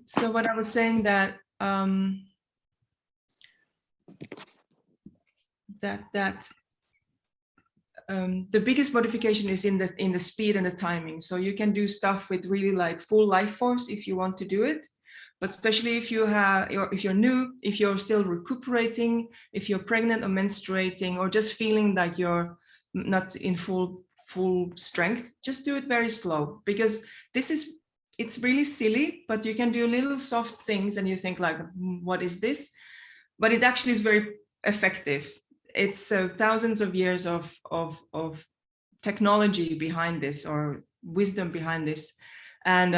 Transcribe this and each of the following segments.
So what I was saying that the biggest modification is in the speed and the timing. So you can do stuff with really like full life force if you want to do it, but especially if you're new, if you're still recuperating, if you're pregnant or menstruating, or just feeling like you're not in full strength, just do it very slow, because it's really silly, but you can do little soft things and you think like, what is this? But it actually is very effective. It's thousands of years of technology behind this, or wisdom behind this. And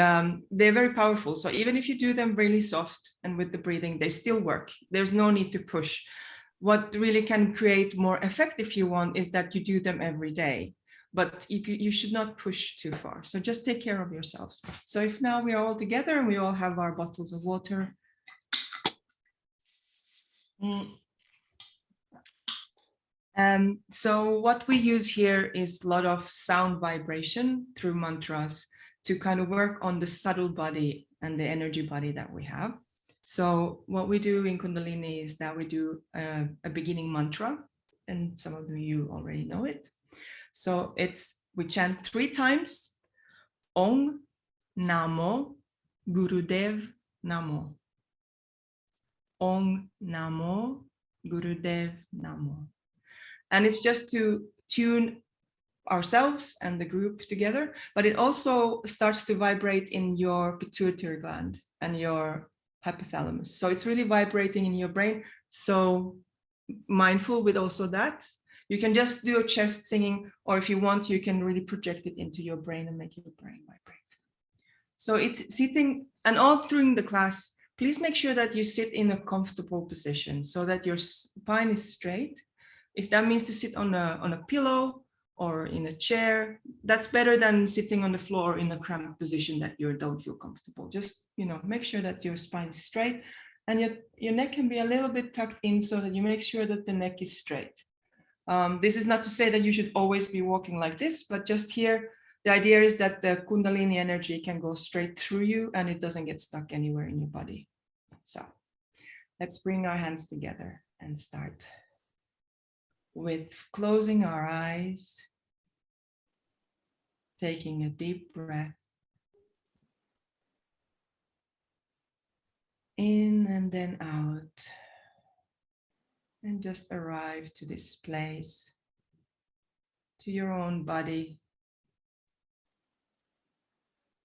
they're very powerful. So even if you do them really soft and with the breathing, they still work. There's no need to push. What really can create more effect, if you want, is that you do them every day. But you should not push too far. So just take care of yourselves. So if now we are all together and we all have our bottles of water. So what we use here is a lot of sound vibration through mantras to kind of work on the subtle body and the energy body that we have. So what we do in Kundalini is that we do a beginning mantra, and some of you already know it. So we chant 3 times, Om Namo Gurudev Namo. Om Namo Gurudev Namo. And it's just to tune ourselves and the group together, but it also starts to vibrate in your pituitary gland and your hypothalamus. So it's really vibrating in your brain. So mindful with also that. You can just do a chest singing, or if you want, you can really project it into your brain and make your brain vibrate. So it's sitting, and all through the class, please make sure that you sit in a comfortable position so that your spine is straight. If that means to sit on a pillow or in a chair, that's better than sitting on the floor in a cramped position that you don't feel comfortable. Just, make sure that your spine is straight, and your neck can be a little bit tucked in so that you make sure that the neck is straight. This is not to say that you should always be walking like this, but just here, the idea is that the Kundalini energy can go straight through you and it doesn't get stuck anywhere in your body. So let's bring our hands together and start with closing our eyes, taking a deep breath in and then out, and just arrive to this place, to your own body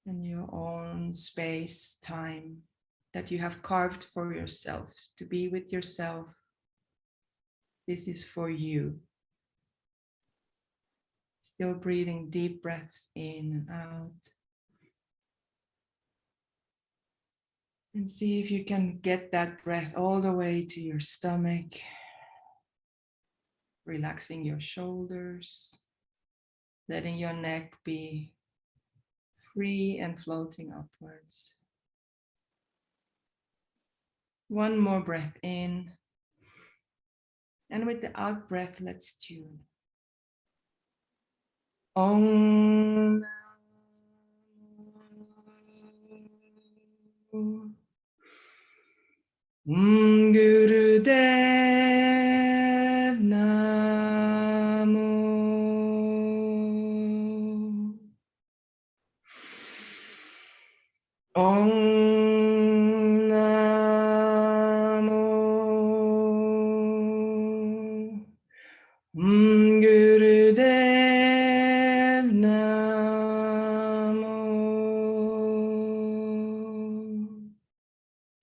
and your own space, time that you have carved for yourself, to be with yourself. This is for you. Still breathing deep breaths in and out. And see if you can get that breath all the way to your stomach, relaxing your shoulders, letting your neck be free and floating upwards. One more breath in. And with the out breath, let's tune. Om. Gurudev Namo. Om Namo Gurudev Namo.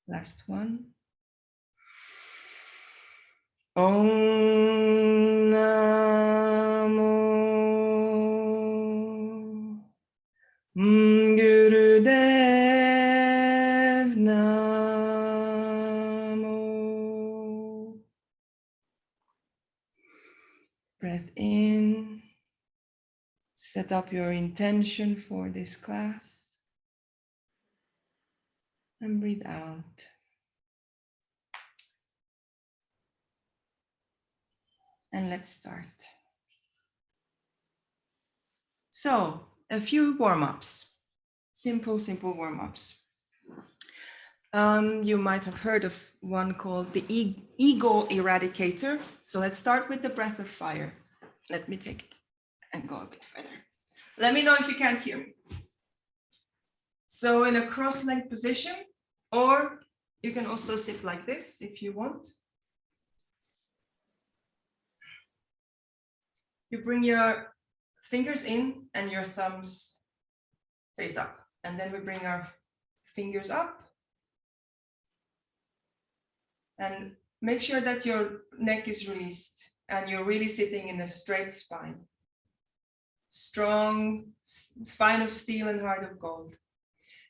Last one. Om Namo Gurudev Namo. Breath in. Set up your intention for this class. And breathe out. And let's start. So, a few warm-ups. Simple warm-ups. You might have heard of one called the ego eradicator. So let's start with the breath of fire. Let me take it and go a bit further. Let me know if you can't hear me. So in a cross-legged position, or you can also sit like this if you want. You bring your fingers in and your thumbs face up. And then we bring our fingers up. And make sure that your neck is released and you're really sitting in a straight spine. Strong spine of steel and heart of gold.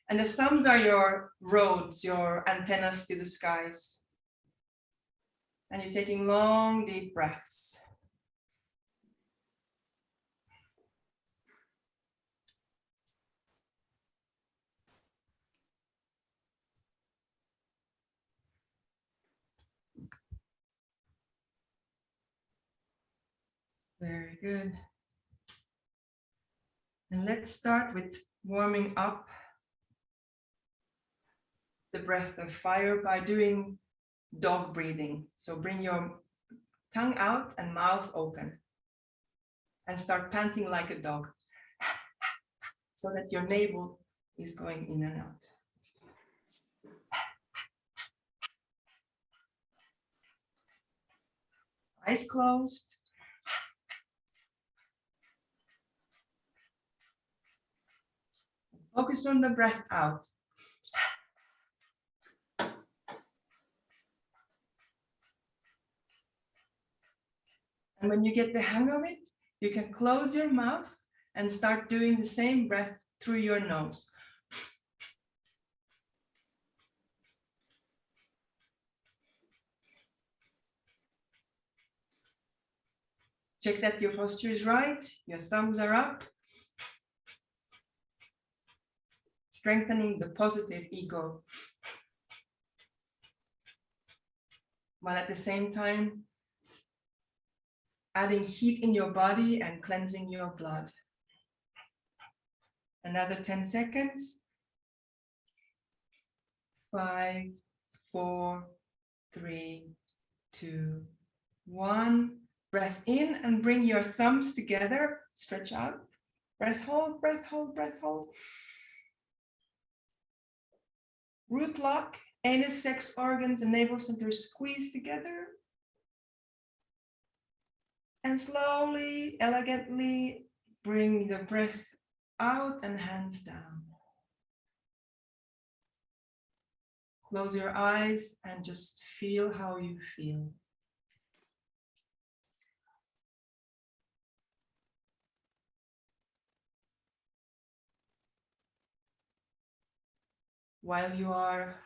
And the thumbs are your roads, your antennas to the skies. And you're taking long, deep breaths. Very good. And let's start with warming up the breath of fire by doing dog breathing. So bring your tongue out and mouth open and start panting like a dog so that your navel is going in and out. Eyes closed. Focus on the breath out. And when you get the hang of it, you can close your mouth and start doing the same breath through your nose. Check that your posture is right, your thumbs are up. Strengthening the positive ego. While at the same time, adding heat in your body and cleansing your blood. Another 10 seconds. 5, 4, 3, 2, 1. Breath in and bring your thumbs together. Stretch out. Breath hold, breath hold, breath hold. Root lock, anus, sex organs, and navel center squeeze together. And slowly, elegantly bring the breath out and hands down. Close your eyes and just feel how you feel. While you are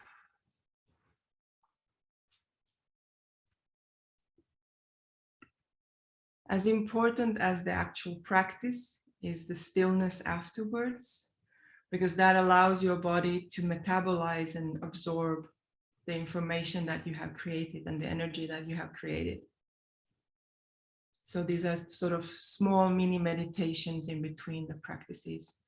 as important as the actual practice is the stillness afterwards, because that allows your body to metabolize and absorb the information that you have created and the energy that you have created. So these are sort of small mini meditations in between the practices,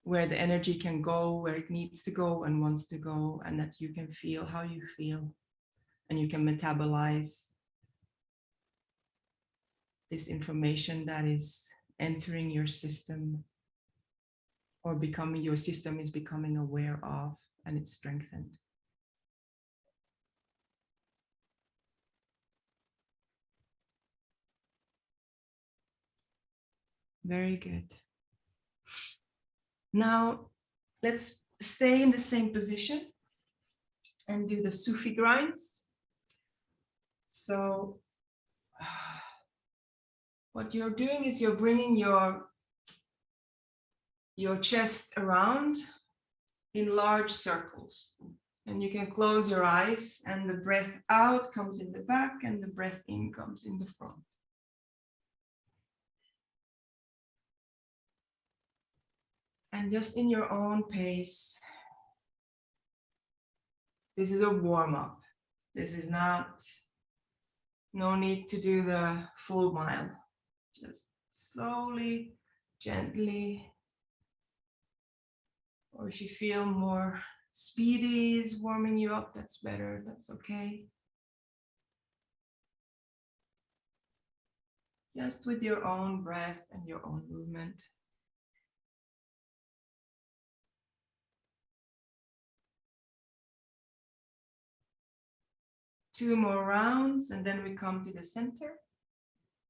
where the energy can go where it needs to go and wants to go, and that you can feel how you feel, and you can metabolize this information that is entering your system, or becoming, your system is becoming aware of, and it's strengthened. Very good. Now, let's stay in the same position and do the Sufi grinds. So, what you're doing is you're bringing your chest around in large circles. And you can close your eyes, and the breath out comes in the back and the breath in comes in the front. And just in your own pace, this is a warm-up. This is not, no need to do the full mile. Just slowly, gently, or if you feel more speedy is warming you up, that's better, that's okay. Just with your own breath and your own movement. Two more rounds and then we come to the center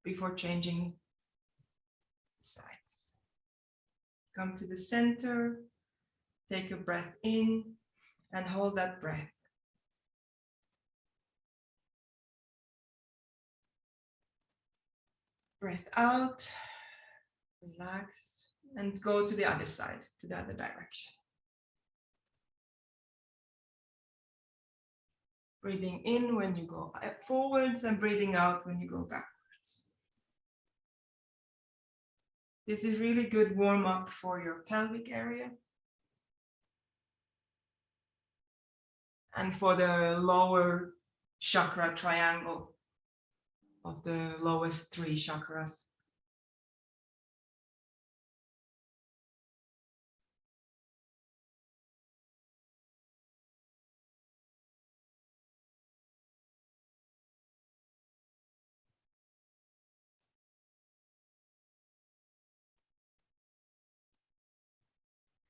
before changing sides. Come to the center, take a breath in and hold that breath. Breath out, relax, and go to the other side, to the other direction. Breathing in when you go forwards and breathing out when you go backwards. This is really good warm-up for your pelvic area. And for the lower chakra triangle of the lowest 3 chakras.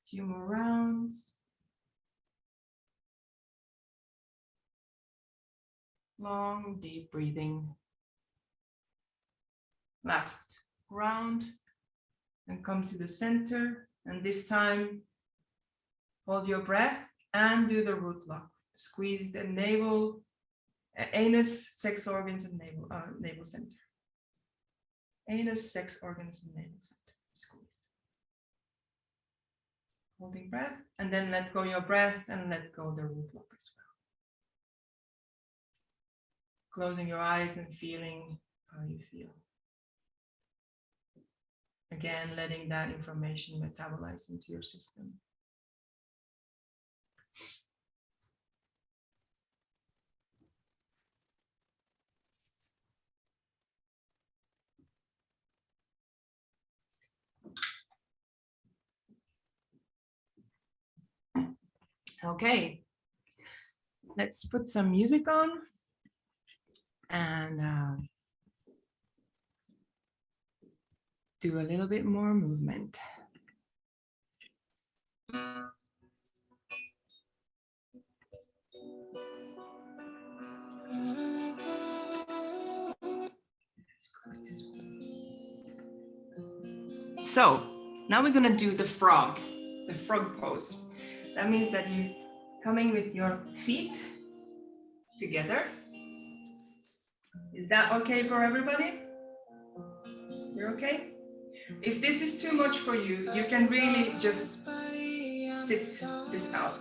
Few more rounds. Long, deep breathing. Last round. And come to the center. And this time, hold your breath and do the root lock. Squeeze the navel, anus, sex organs, and navel center. Anus, sex organs, and navel center. Squeeze. Holding breath, and then let go your breath and let go the root lock as well. Closing your eyes and feeling how you feel. Again, letting that information metabolize into your system. Okay, let's put some music on and do a little bit more movement. So now we're going to do the frog pose. That means that you're coming with your feet together. Is that okay for everybody? You're okay? If this is too much for you, you can really just sit this out.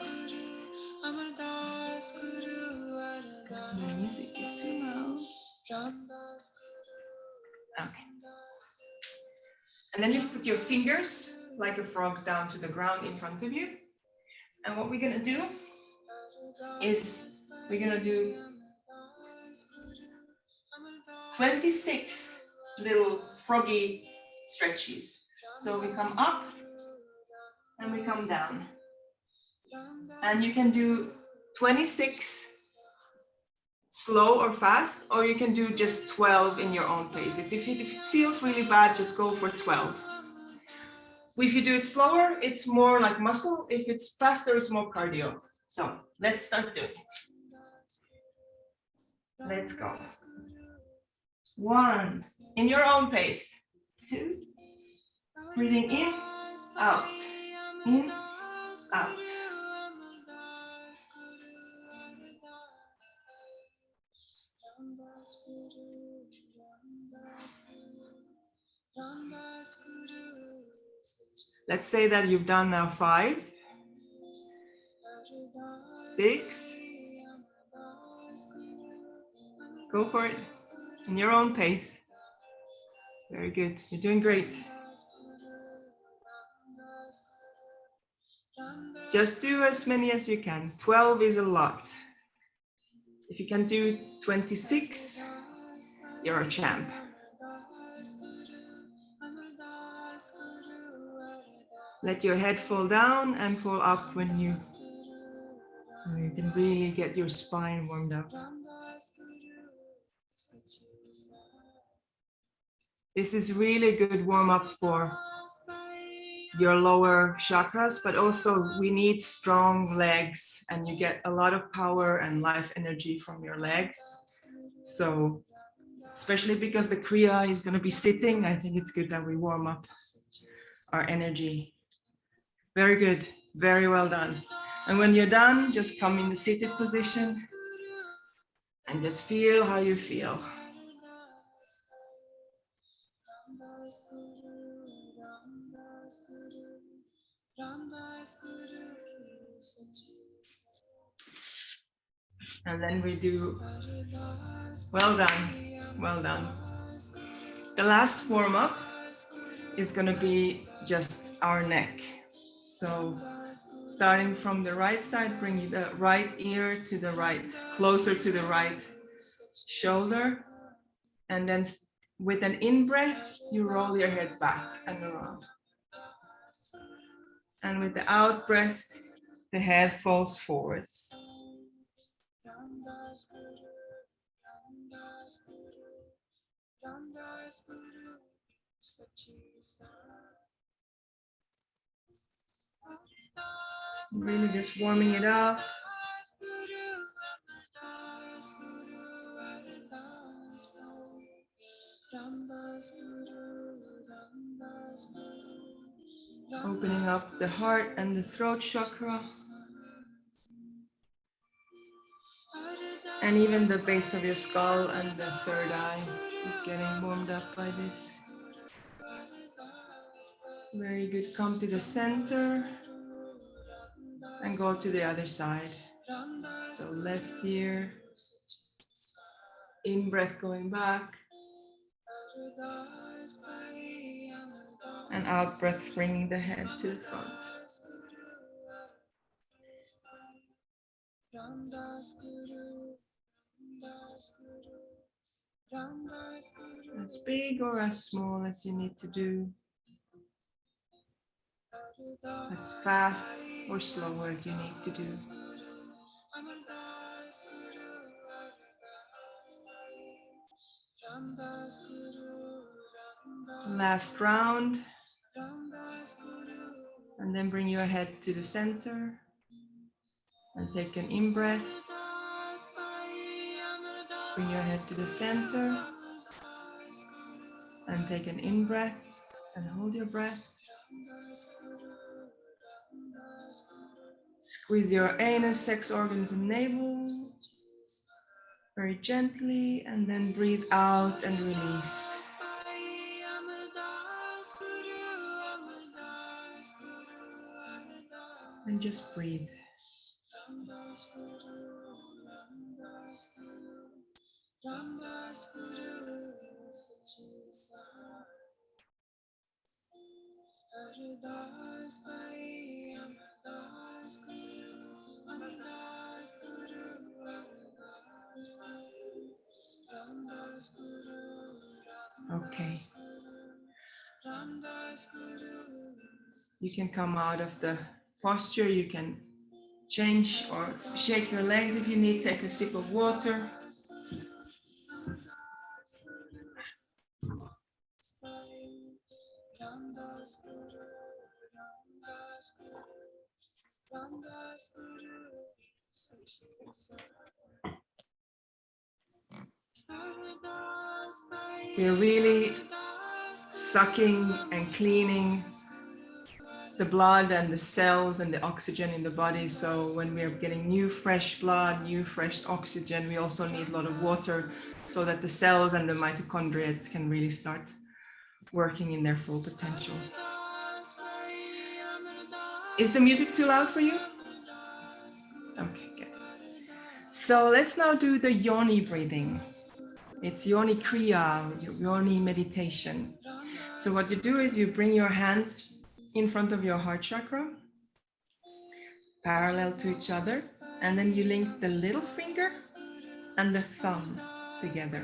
The music is too loud. Okay. And then you put your fingers like a frog down to the ground in front of you. And what we're going to do is we're going to do 26 little froggy stretches. So we come up and we come down. And you can do 26 slow or fast, or you can do just 12 in your own pace. If it feels really bad, just go for 12. If you do it slower, it's more like muscle. If it's faster, it's more cardio. So let's start doing it. Let's go. 1, in your own pace. 2, breathing in, out, in, out. Let's say that you've done now 5, 6. Go for it in your own pace. Very good. You're doing great. Just do as many as you can. 12 is a lot. If you can do 26, you're a champ. Let your head fall down and fall up when you So you can really get your spine warmed up. This is really good warm up for your lower chakras, but also we need strong legs, and you get a lot of power and life energy from your legs. So especially because the Kriya is going to be sitting, I think it's good that we warm up our energy. Very good, very well done. And when you're done, just come in the seated position and just feel how you feel. And then we do, well done, well done. The last warm up is going to be just our neck. So starting from the right side, bring the right ear to the right, closer to the right shoulder. And then with an in-breath, you roll your head back and around. And with the out-breath, the head falls forwards. Really just warming it up. Opening up the heart and the throat chakra. And even the base of your skull and the third eye is getting warmed up by this. Very good. Come to the center and go to the other side. So left ear, in breath going back, and out breath bringing the head to the front. As big or as small as you need to do. As fast or slow as you need to do. Last round. And then bring your head to the center. And take an in-breath. Bring your head to the center. And take an in-breath. And hold your breath. Squeeze your anus, sex organs, and navel. Very gently, and then breathe out and release. And just breathe. Okay. You can come out of the posture, you can change or shake your legs if you need, take a sip of water. We're really sucking and cleaning the blood and the cells and the oxygen in the body. So when we're getting new fresh blood, new fresh oxygen, we also need a lot of water so that the cells and the mitochondria can really start working in their full potential. Is the music too loud for you? Okay, good. So let's now do the yoni breathing. It's yoni kriya, yoni meditation. So what you do is you bring your hands in front of your heart chakra, parallel to each other, and then you link the little finger and the thumb together.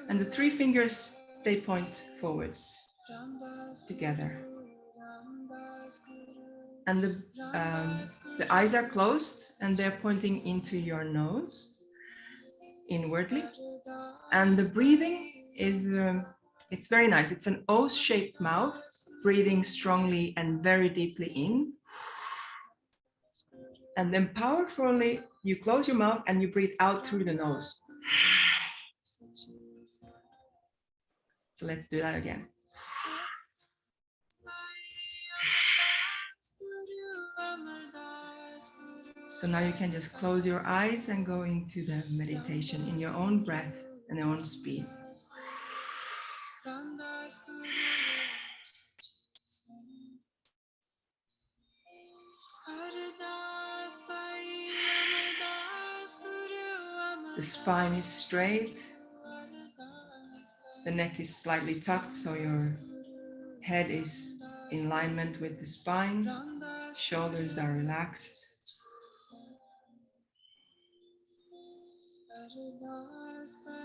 And the three fingers, they point forwards together. And the eyes are closed and they're pointing into your nose inwardly. And the breathing is, it's very nice. It's an O-shaped mouth, breathing strongly and very deeply in. And then powerfully, you close your mouth and you breathe out through the nose. So let's do that again. So now you can just close your eyes and go into the meditation in your own breath and your own speed. The spine is straight. The neck is slightly tucked, so your head is in alignment with the spine. Shoulders are relaxed.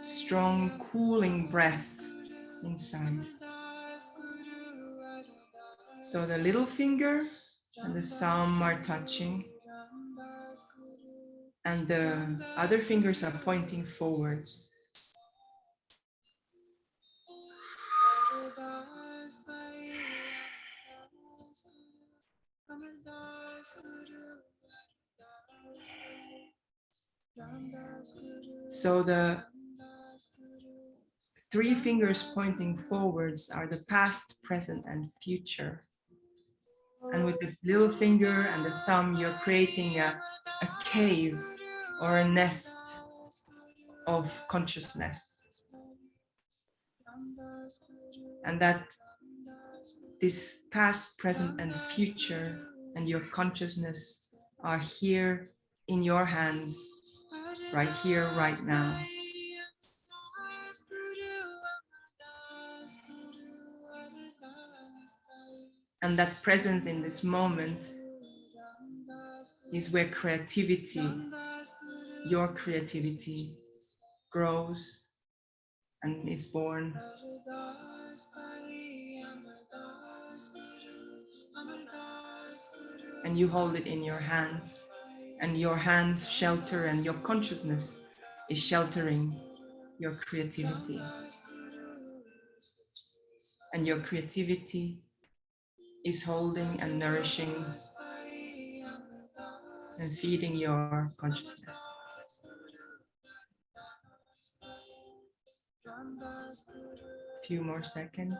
Strong, cooling breath inside. So the little finger and the thumb are touching, and the other fingers are pointing forwards. So the three fingers pointing forwards are the past, present, and future. And with the little finger and the thumb, you're creating a cave or a nest of consciousness. And that this past, present, and future and your consciousness are here in your hands, right here, right now. And that presence in this moment is where creativity, your creativity, grows and is born. And you hold it in your hands, and your hands shelter, and your consciousness is sheltering your creativity. And your creativity is holding and nourishing and feeding your consciousness. A few more seconds.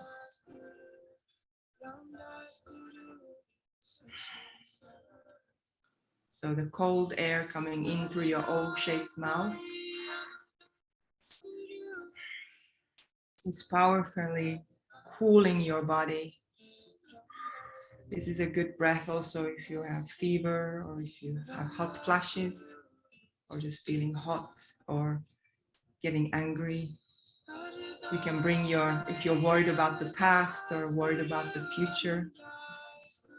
So the cold air coming in through your O-shaped mouth is powerfully cooling your body. This is a good breath also if you have fever or if you have hot flashes or just feeling hot or getting angry. You can bring if you're worried about the past or worried about the future,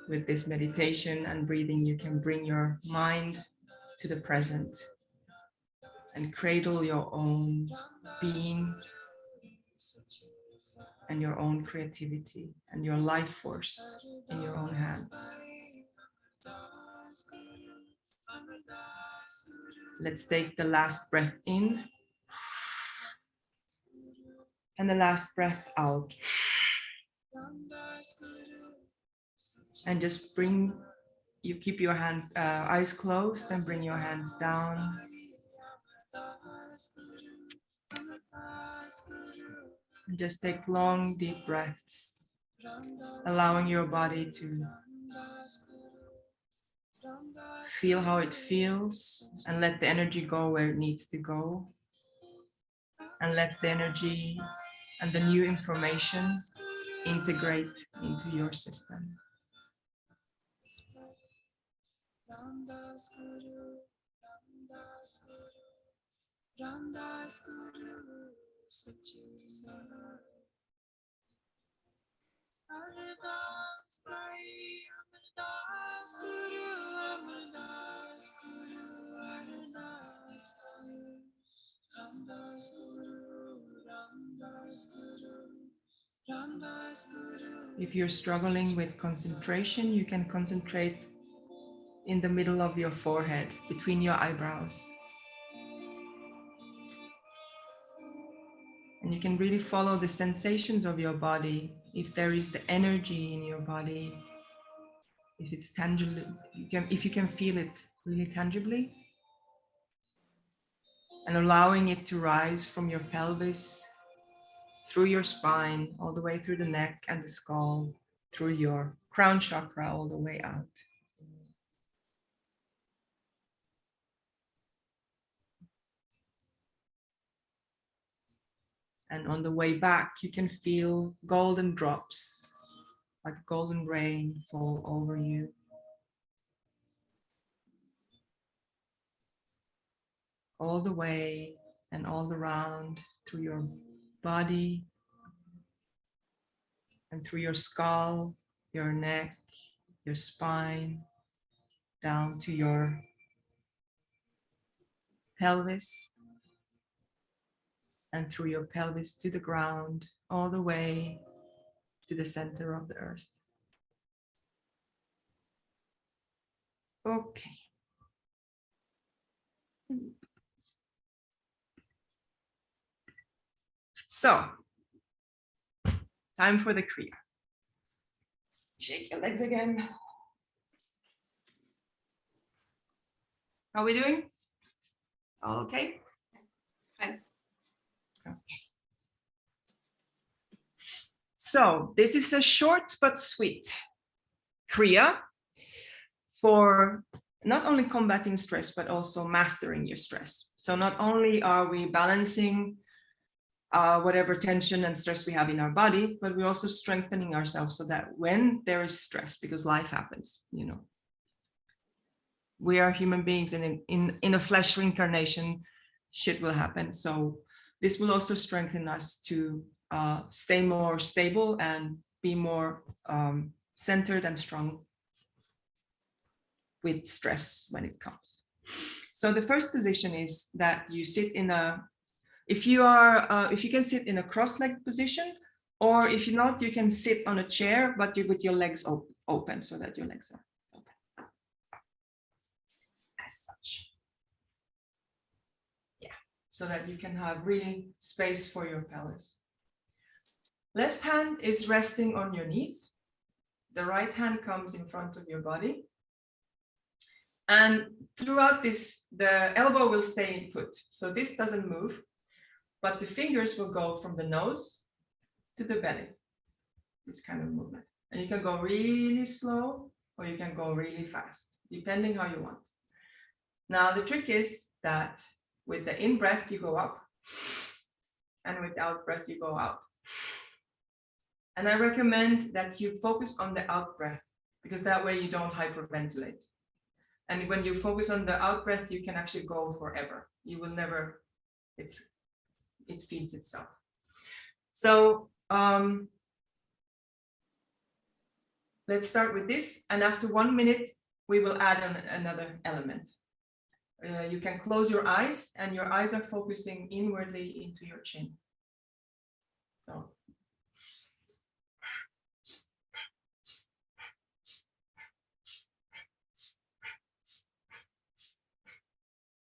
with this meditation and breathing, you can bring your mind to the present and cradle your own being and your own creativity and your life force in your own hands. Let's take the last breath in and the last breath out. And just you keep your hands, eyes closed, and bring your hands down. And just take long, deep breaths, allowing your body to feel how it feels and let the energy go where it needs to go. And let the energy and the new information integrate into your system. If you're struggling with concentration, you can concentrate in the middle of your forehead, between your eyebrows. And you can really follow the sensations of your body. If there is the energy in your body, if it's tangible, if you can feel it really tangibly, and allowing it to rise from your pelvis, through your spine, all the way through the neck and the skull, through your crown chakra, all the way out. And on the way back, you can feel golden drops, like golden rain, fall over you. All the way and all around through your body and through your skull, your neck, your spine, down to your pelvis, and through your pelvis to the ground, all the way to the center of the earth. Okay. So, time for the Kriya. Shake your legs again. How are we doing? All okay? Hi. Okay. So this is a short but sweet Kriya for not only combating stress, but also mastering your stress. So not only are we balancing whatever tension and stress we have in our body, but we're also strengthening ourselves so that when there is stress, because life happens, you know, we are human beings, and in a flesh reincarnation, shit will happen. So this will also strengthen us to stay more stable and be more centered and strong with stress when it comes. So the first position is that you sit in a, if you can sit in a cross-legged position, or if you're not, you can sit on a chair, but with your legs open so that your legs are open. As such. Yeah, so that you can have really space for your pelvis. Left hand is resting on your knees. The right hand comes in front of your body. And throughout this, the elbow will stay put. So this doesn't move, but the fingers will go from the nose to the belly. This kind of movement. And you can go really slow, or you can go really fast, depending how you want. Now, the trick is that with the in-breath, you go up, and with the out-breath, you go out. And I recommend that you focus on the out-breath, because that way you don't hyperventilate. And when you focus on the out-breath, you can actually go forever. You will never, it feeds itself. So let's start with this. And after 1 minute, we will add another element. You can close your eyes, and your eyes are focusing inwardly into your chin. So.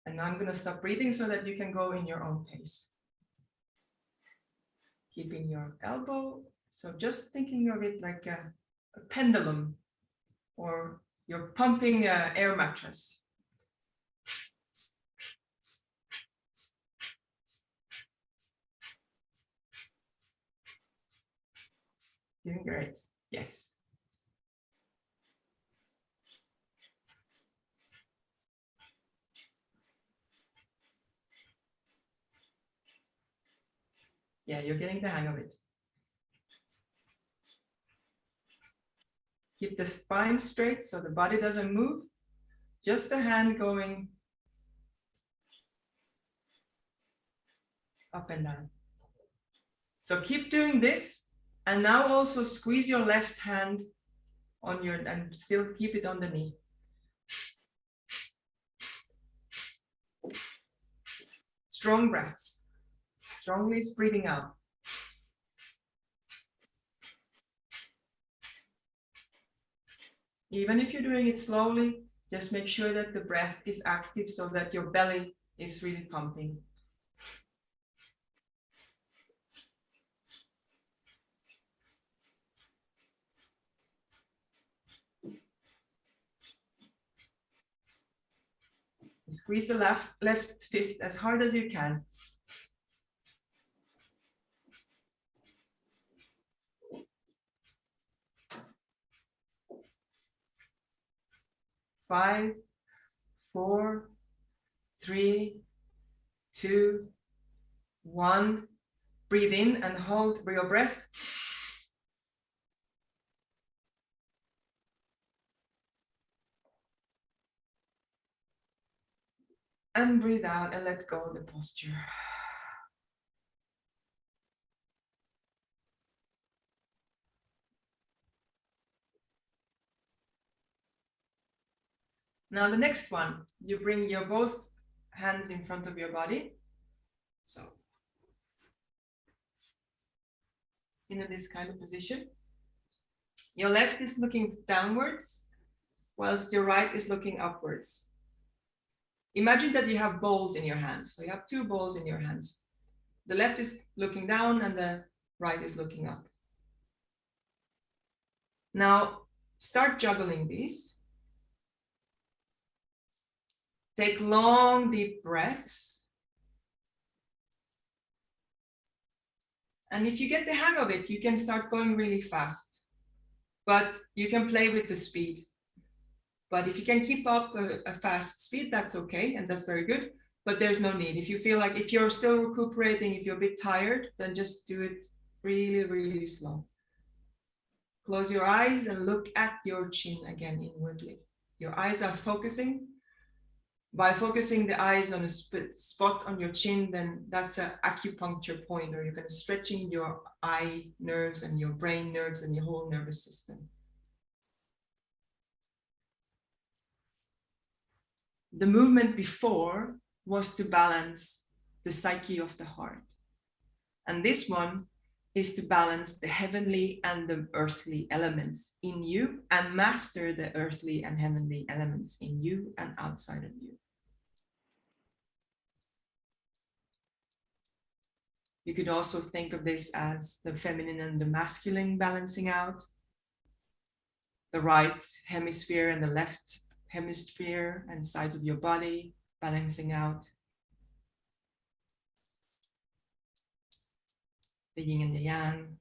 And I'm going to stop breathing so that you can go in your own pace. Keeping your elbow. So just thinking of it like a pendulum, or you're pumping an air mattress. Doing great. Yes. Yeah, you're getting the hang of it. Keep the spine straight so the body doesn't move. Just the hand going up and down. So keep doing this. And now also squeeze your left hand on your, and still keep it on the knee. Strong breaths. Strongly breathing out. Even if you're doing it slowly, Just make sure that the breath is active so that your belly is really pumping. Squeeze the left fist as hard as you can. 5, 4, 3, 2, 1. Breathe in and hold your breath. And breathe out and let go of the posture. Now the next one, you bring your both hands in front of your body. So, in this kind of position. Your left is looking downwards, whilst your right is looking upwards. Imagine that you have bowls in your hands. So you have 2 bowls in your hands. The left is looking down and the right is looking up. Now start juggling these. Take long, deep breaths. And if you get the hang of it, you can start going really fast. But you can play with the speed. But if you can keep up a fast speed, that's okay, and that's very good. But there's no need. If you feel like, if you're still recuperating, if you're a bit tired, then just do it really, really slow. Close your eyes and look at your chin again inwardly. Your eyes are focusing. By focusing the eyes on a spot on your chin, then that's an acupuncture point, or you're kind of stretching your eye nerves and your brain nerves and your whole nervous system. The movement before was to balance the psyche of the heart. And this one is to balance the heavenly and the earthly elements in you and master the earthly and heavenly elements in you and outside of you. You could also think of this as the feminine and the masculine balancing out. The right hemisphere and the left hemisphere and sides of your body balancing out. The yin and the yang.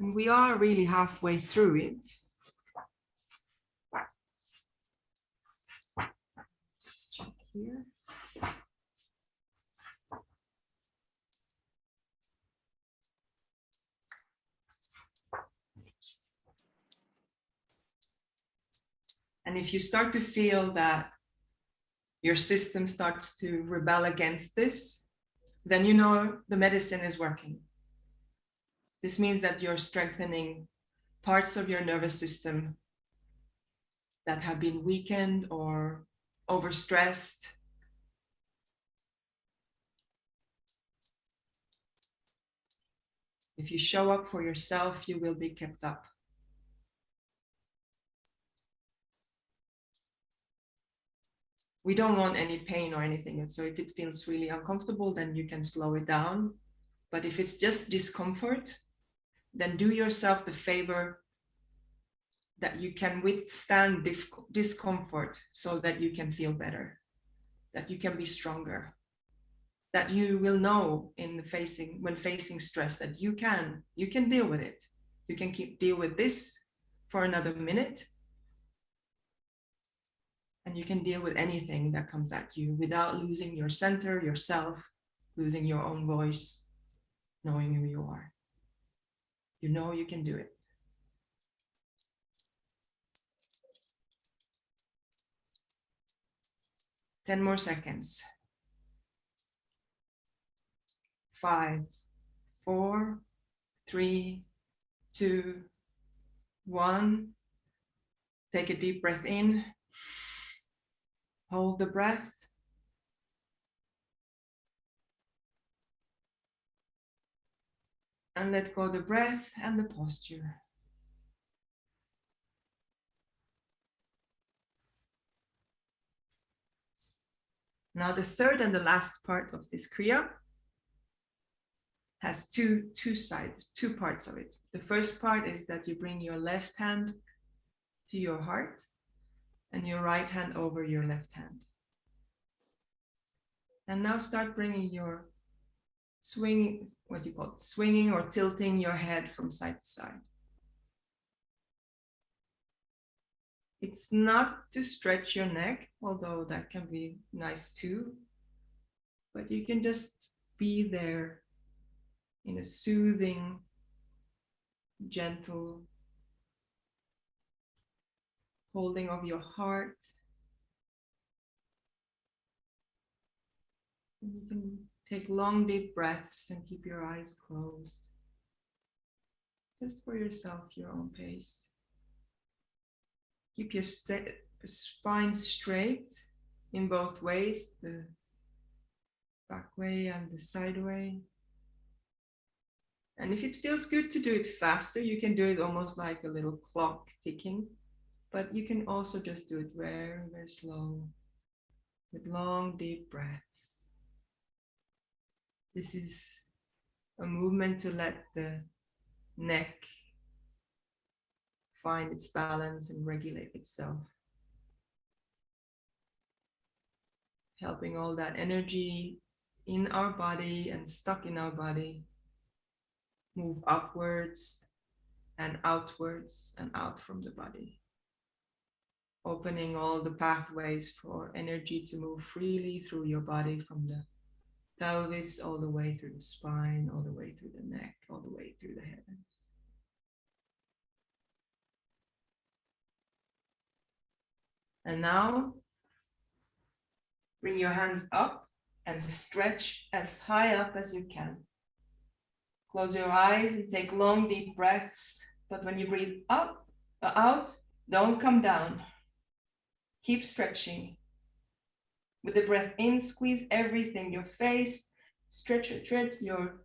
And we are really halfway through it. Let's check here. And if you start to feel that your system starts to rebel against this, then you know the medicine is working. This means that you're strengthening parts of your nervous system that have been weakened or overstressed. If you show up for yourself, you will be kept up. We don't want any pain or anything. So if it feels really uncomfortable, then you can slow it down. But if it's just discomfort, then do yourself the favor that you can withstand discomfort so that you can feel better, that you can be stronger, that you will know when facing stress that you can deal with it. You can deal with this for another minute, and you can deal with anything that comes at you without losing your center, yourself, losing your own voice, knowing who you are. You know you can do it. Ten more seconds. 5, 4, 3, 2, 1. Take a deep breath in. Hold the breath. And let go the breath and the posture. Now the third and the last part of this Kriya has two sides, two parts of it. The first part is that you bring your left hand to your heart and your right hand over your left hand. And now start bringing your swinging, what you call it, swinging or tilting your head from side to side. It's not to stretch your neck, although that can be nice too, but you can just be there in a soothing, gentle holding of your heart. And you can take long, deep breaths and keep your eyes closed. Just for yourself, your own pace. Keep your spine straight in both ways, the back way and the side way. And if it feels good to do it faster, you can do it almost like a little clock ticking, but you can also just do it very, very slow with long, deep breaths. This is a movement to let the neck find its balance and regulate itself. Helping all that energy in our body and stuck in our body move upwards and outwards and out from the body. Opening all the pathways for energy to move freely through your body from the pelvis all the way through the spine, all the way through the neck, all the way through the heavens. And now, bring your hands up and stretch as high up as you can. Close your eyes and take long, deep breaths. But when you breathe up, out, don't come down. Keep stretching. With the breath in, squeeze everything. Your face, stretch your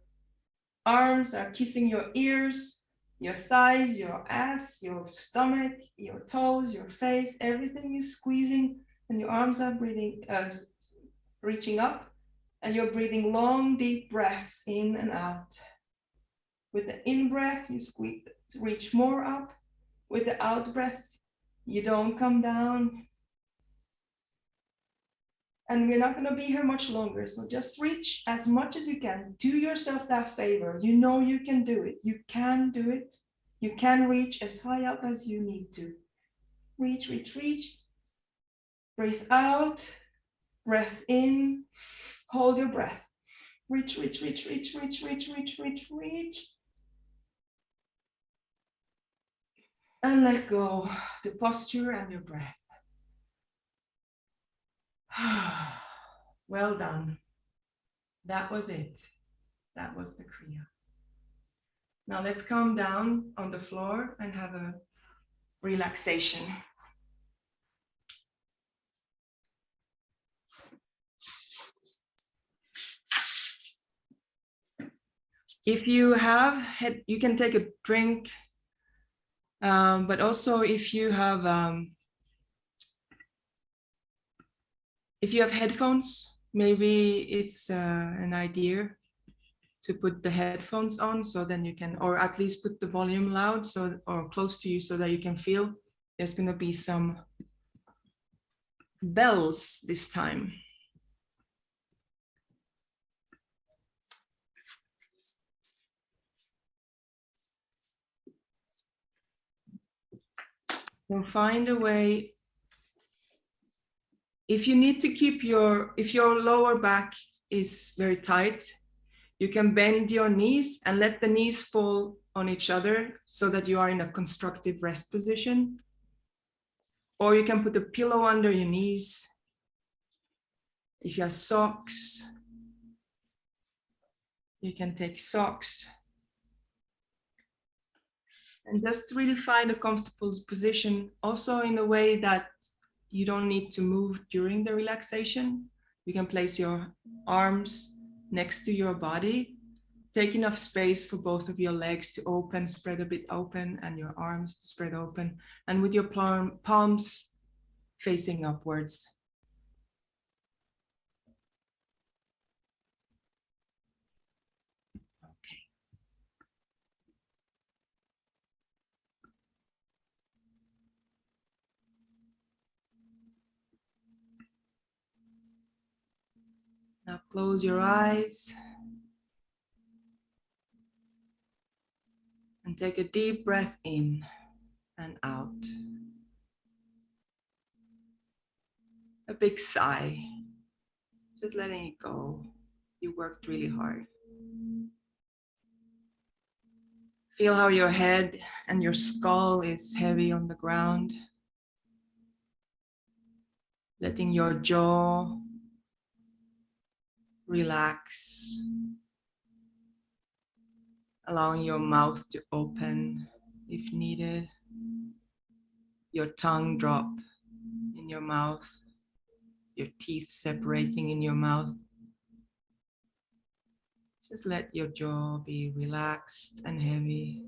arms are kissing your ears, your thighs, your ass, your stomach, your toes, your face, everything is squeezing, and your arms are reaching up, and you're breathing long, deep breaths in and out. With the in-breath, you reach more up. With the out-breath, you don't come down. And we're not going to be here much longer, so just reach as much as you can. Do yourself that favor. You know you can do it. You can do it. You can reach as high up as you need to. Reach, reach, reach. Breathe out. Breath in. Hold your breath. Reach, reach, reach, reach, reach, reach, reach, reach, reach. And let go the posture and your breath. Well done. That was it. That was the Kriya. Now let's calm down on the floor and have a relaxation. If you have, you can take a drink, but also if you have headphones, maybe it's an idea to put the headphones on, so then you can, or at least put the volume loud, so or close to you, so that you can feel there's going to be some bells this time. So find a way. If you need to keep if your lower back is very tight, you can bend your knees and let the knees fall on each other so that you are in a constructive rest position. Or you can put a pillow under your knees. If you have socks, you can take socks. And just really find a comfortable position, also in a way that you don't need to move during the relaxation. You can place your arms next to your body. Take enough space for both of your legs to open, spread a bit open, and your arms to spread open. And with your palms facing upwards. Okay. Now close your eyes and take a deep breath in and out. A big sigh, just letting it go. You worked really hard. Feel how your head and your skull is heavy on the ground. Letting your jaw relax. Allowing your mouth to open if needed. Your tongue drop in your mouth. Your teeth separating in your mouth. Just let your jaw be relaxed and heavy.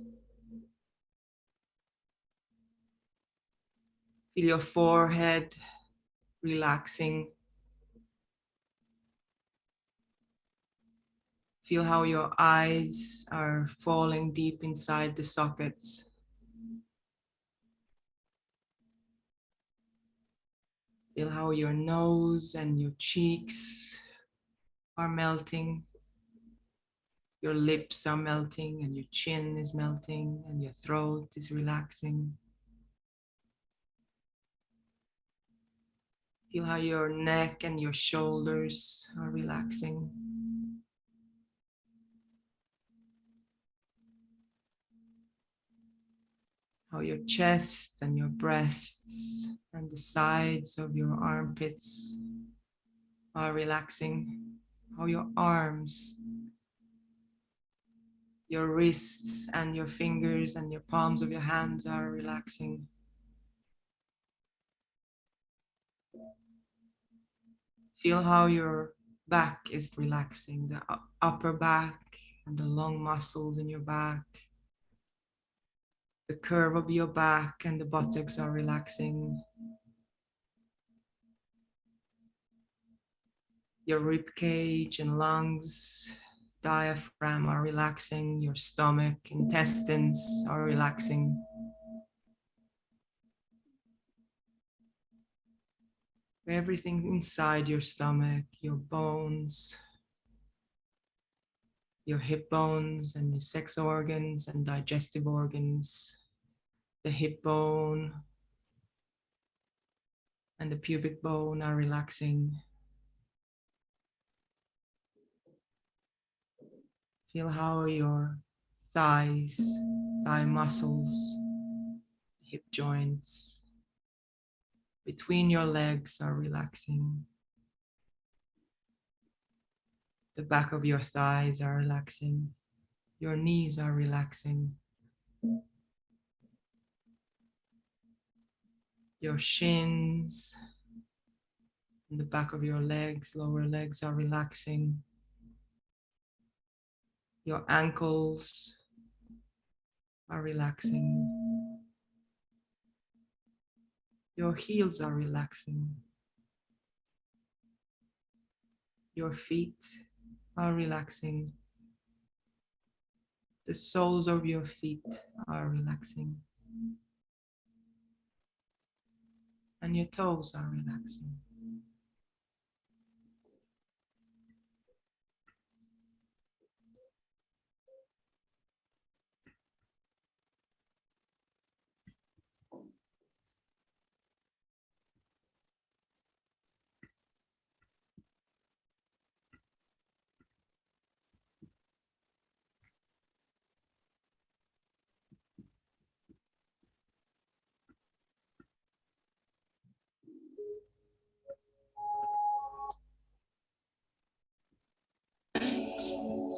Feel your forehead relaxing. Feel how your eyes are falling deep inside the sockets. Feel how your nose and your cheeks are melting. Your lips are melting and your chin is melting and your throat is relaxing. Feel how your neck and your shoulders are relaxing. How your chest and your breasts and the sides of your armpits are relaxing. How your arms, your wrists and your fingers and your palms of your hands are relaxing. Feel how your back is relaxing, the upper back and the long muscles in your back. The curve of your back and the buttocks are relaxing. Your rib cage and lungs, diaphragm are relaxing. Your stomach, intestines are relaxing. Everything inside your stomach, your bones, your hip bones and your sex organs and digestive organs, the hip bone and the pubic bone are relaxing. Feel how your thighs, thigh muscles, hip joints, between your legs are relaxing. The back of your thighs are relaxing. Your knees are relaxing. Your shins and the back of your legs, lower legs are relaxing. Your ankles are relaxing. Your heels are relaxing. Your feet are relaxing. The soles of your feet are relaxing. And your toes are relaxing.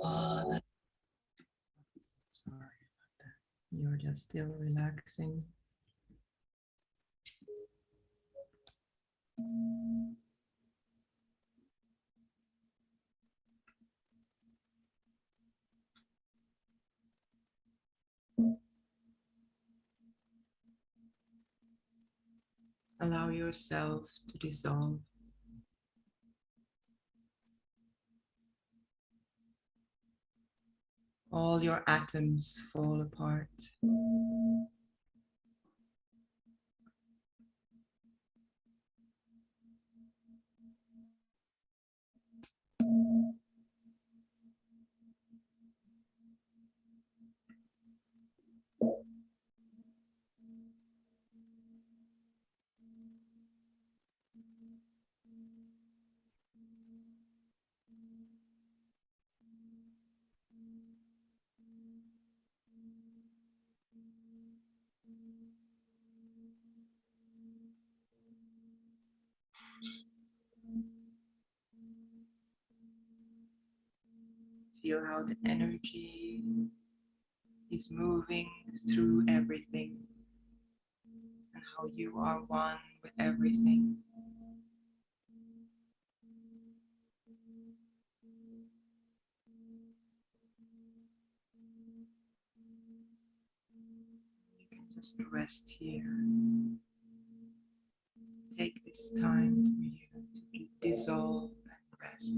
Father. Sorry about that. You're just still relaxing. Allow yourself to dissolve. All your atoms fall apart. Feel how the energy is moving through everything and how you are one with everything. You can just rest here. Take this time for you to dissolve and rest.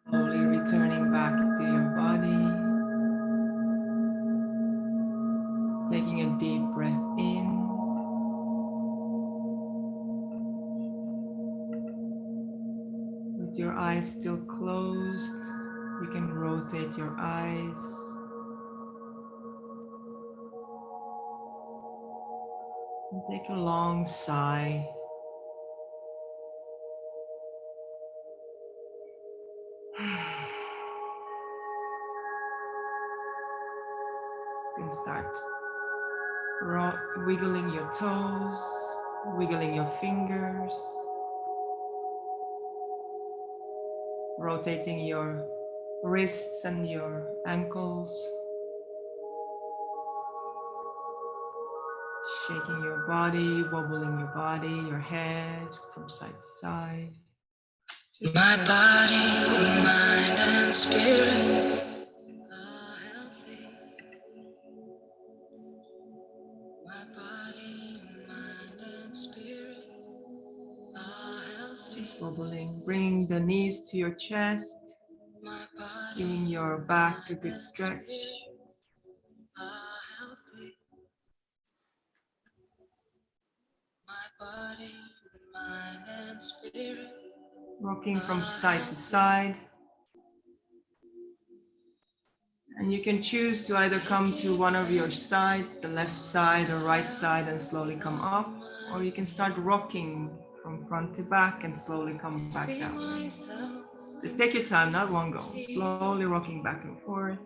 Slowly returning back to your body. Taking a deep breath in. With your eyes still closed, you can rotate your eyes. And take a long sigh. You can start wiggling your toes, wiggling your fingers, rotating your wrists and your ankles, shaking your body, wobbling your body, your head from side to side. My body, mind, and spirit are healthy. My body, mind, and spirit are healthy. Just wobbling, bring the knees to your chest, My body, giving your back a good stretch. are healthy. My body, mind, and spirit. Rocking from side to side. And you can choose to either come to one of your sides, the left side or right side, and slowly come up, or you can start rocking from front to back and slowly come back down. Just take your time, not one go. Slowly rocking back and forth.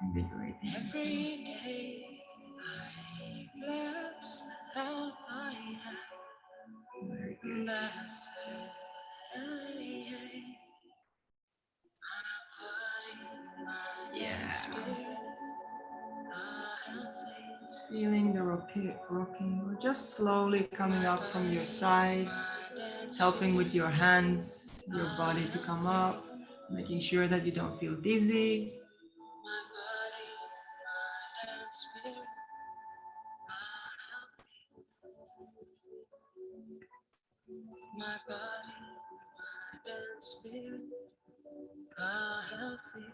Invigorating. Every day I bless the health I have. Very good. And I say, Yeah. are healthy. Feeling the rocking, or just slowly coming up from your side, helping with your hands, your body to come up, making sure that you don't feel dizzy. My body, mind, and spirit are healthy. My body, mind, and spirit are healthy.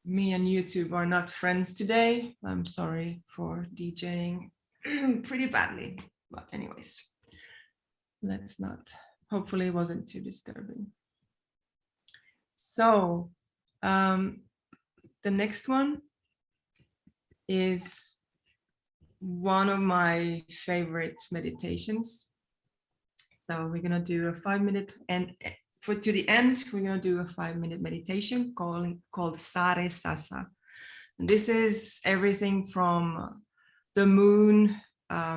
Me and YouTube are not friends today. I'm sorry for DJing pretty badly, but anyways, let's not, hopefully it wasn't too disturbing. So the next one is one of my favorite meditations. So we're gonna do a 5-minute, and to the end, we're gonna do a 5-minute meditation called Sare Sasa. And this is everything from the moon,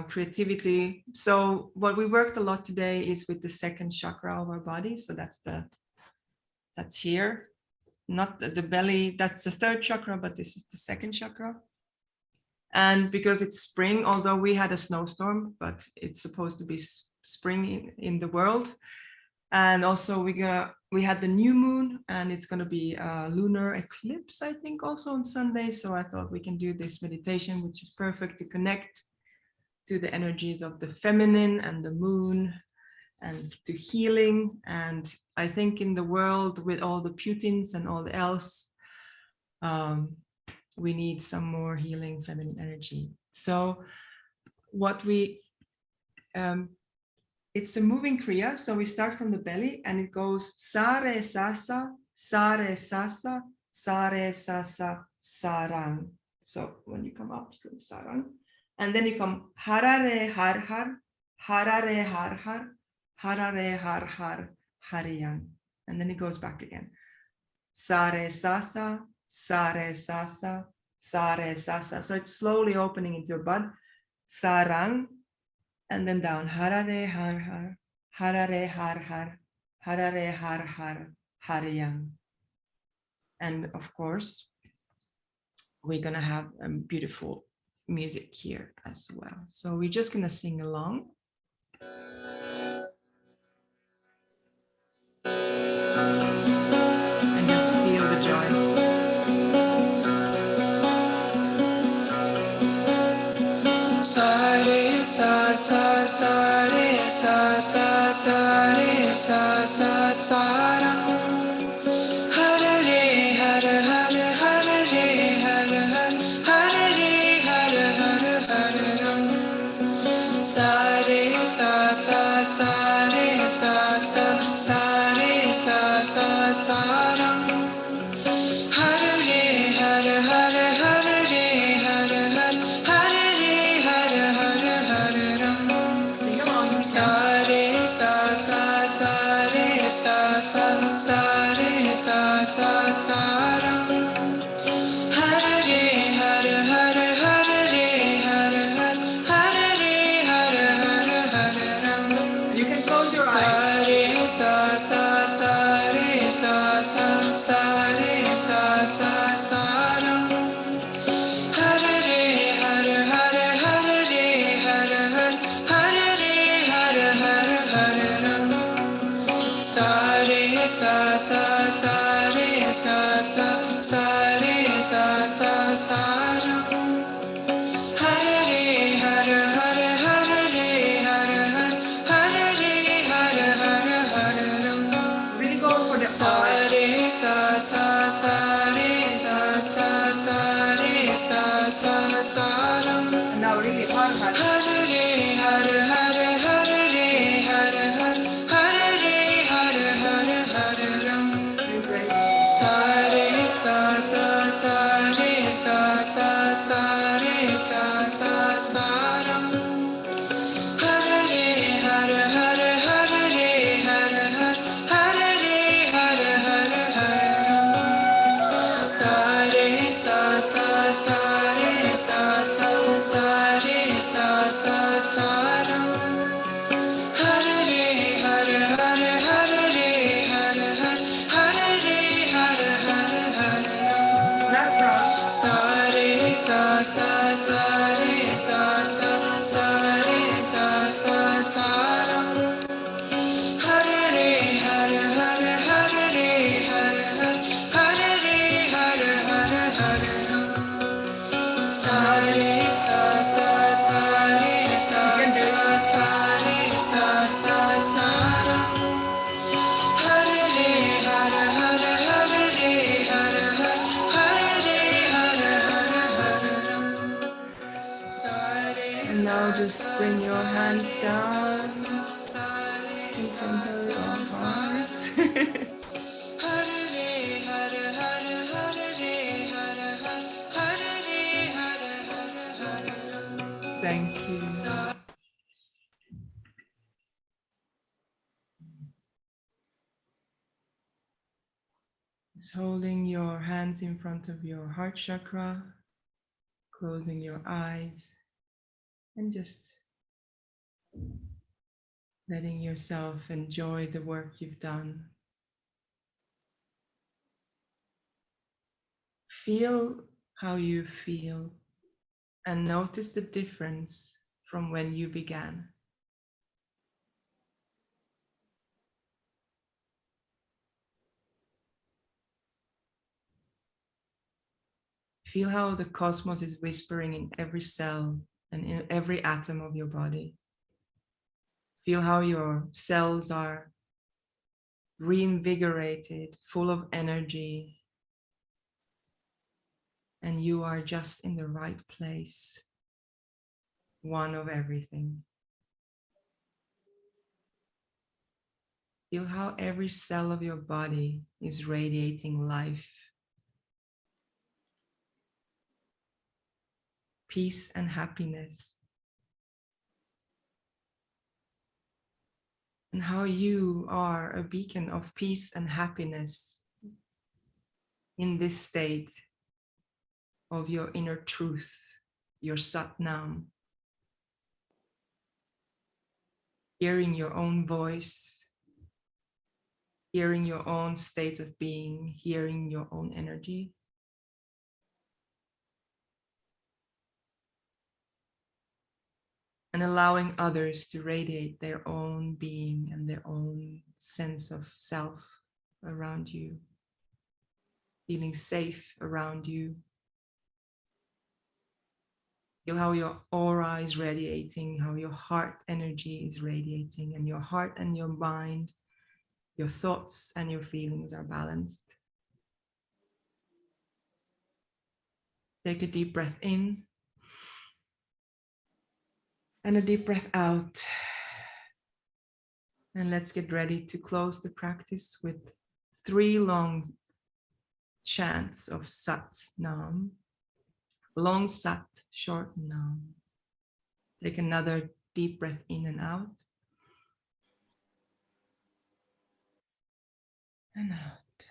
creativity. So what we worked a lot today is with the second chakra of our body. So that's here, not the belly, that's the third chakra, but this is the second chakra. And because it's spring, although we had a snowstorm, but it's supposed to be spring in the world. And also we had the new moon, and it's going to be a lunar eclipse, I think, also on Sunday. So I thought we can do this meditation, which is perfect to connect to the energies of the feminine and the moon, and to healing. And I think in the world with all the Putins and all else, we need some more healing feminine energy. So what we, it's a moving kriya. So we start from the belly and it goes sare sasa, sare sasa, sare sasa, sarang. So when you come up, you go sarang. And then you come harare har har, harare har har, harare har har, hariyang. And then it goes back again. Sare sasa, sare sasa, sare sasa. So it's slowly opening into your butt. Sarang, and then down. Harare har har, harare har har, harare har har, hariyang. And of course, we're gonna have beautiful music here as well. So we're just gonna sing along. And just feel the joy. Sare sa sa sare sa sa sare sa sa sarang. Hare re hare hare hare re hare hare hare re hare hare hare ram. Sare sa sa sare sa sa sare sa sa sarang. Hare re hare hare hare re hare hare hare re hare hare hare ram. Sing along. Sare sa sa sare sa sa sare sa sa sarang. Hare re hare hare hare re hare hare hare re hare hare hare ram. You can close your eyes. Sare sa sa sare sa sa sare sa sa sarang. Hare re hare hare hare re hare hare hare re hare hare hare ram. Sare sa sa sare sa sa sare sa sa sarang. Hare re hare hare hare re hare hare hare re hare hare hare ram. Really go for the R. Sare sa sa sare sa sa sare sa sa sarang. And now really hard, hard. Hare re hare hare hare re hare hare hare re hare hare hare ram. Sare sa sa sare sa sa sare sa sa sarang. Hare re hare hare hare re hare hare hare re hare hare hare ram. Sare sa sa sare sa sa sare sa sa sarang. Hare re hare hare hare re hare hare hare re hare hare hare ram. Last round. Sare sa sa sare sa sa sare sa sa sarang. Hare re hare hare hare re hare hare hare re hare hare hare ram. Sare sa sa sare sa sa sare sa sa sarang. Hare re hare hare hare re hare hare hare re hare hare hare ram. Sare And now just bring your hands down sare in front of your heart. Hare re hare hare hare re hare hare hare re hare hare hare ram. Thank you. Just holding your hands in front of your heart chakra, closing your eyes, and just letting yourself enjoy the work you've done. Feel how you feel and notice the difference from when you began. Feel how the cosmos is whispering in every cell and in every atom of your body. Feel how your cells are reinvigorated, full of energy. and you are just in the right place, one of everything. Feel how every cell of your body is radiating life, peace and happiness. And how you are a beacon of peace and happiness in this state of your inner truth, your Satnam. Hearing your own voice, hearing your own state of being, hearing your own energy. And allowing others to radiate their own being and their own sense of self around you. Feeling safe around you. Feel how your aura is radiating, how your heart energy is radiating, and your heart and your mind, your thoughts and your feelings are balanced. Take a deep breath in and a deep breath out. And let's get ready to close the practice with 3 long chants of Sat Nam. Long Sat, short Nam. Take another deep breath in and out. And out.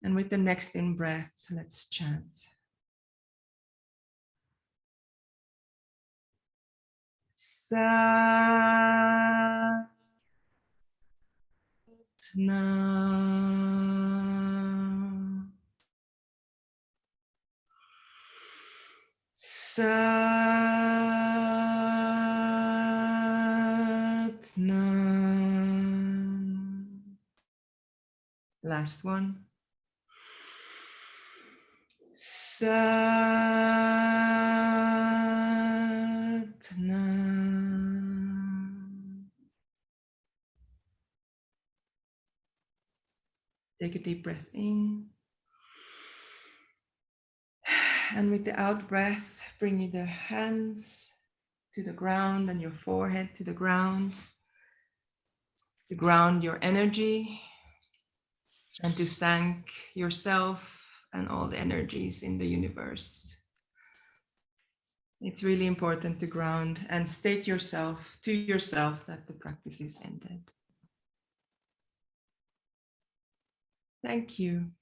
And with the next in breath, let's chant. Sat Nam. Sat Nam. Last one. Sat Nam. Take a deep breath in. And with the out breath, bring the hands to the ground and your forehead to the ground. To ground your energy and to thank yourself and all the energies in the universe. It's really important to ground and state yourself to yourself that the practice is ended. Thank you.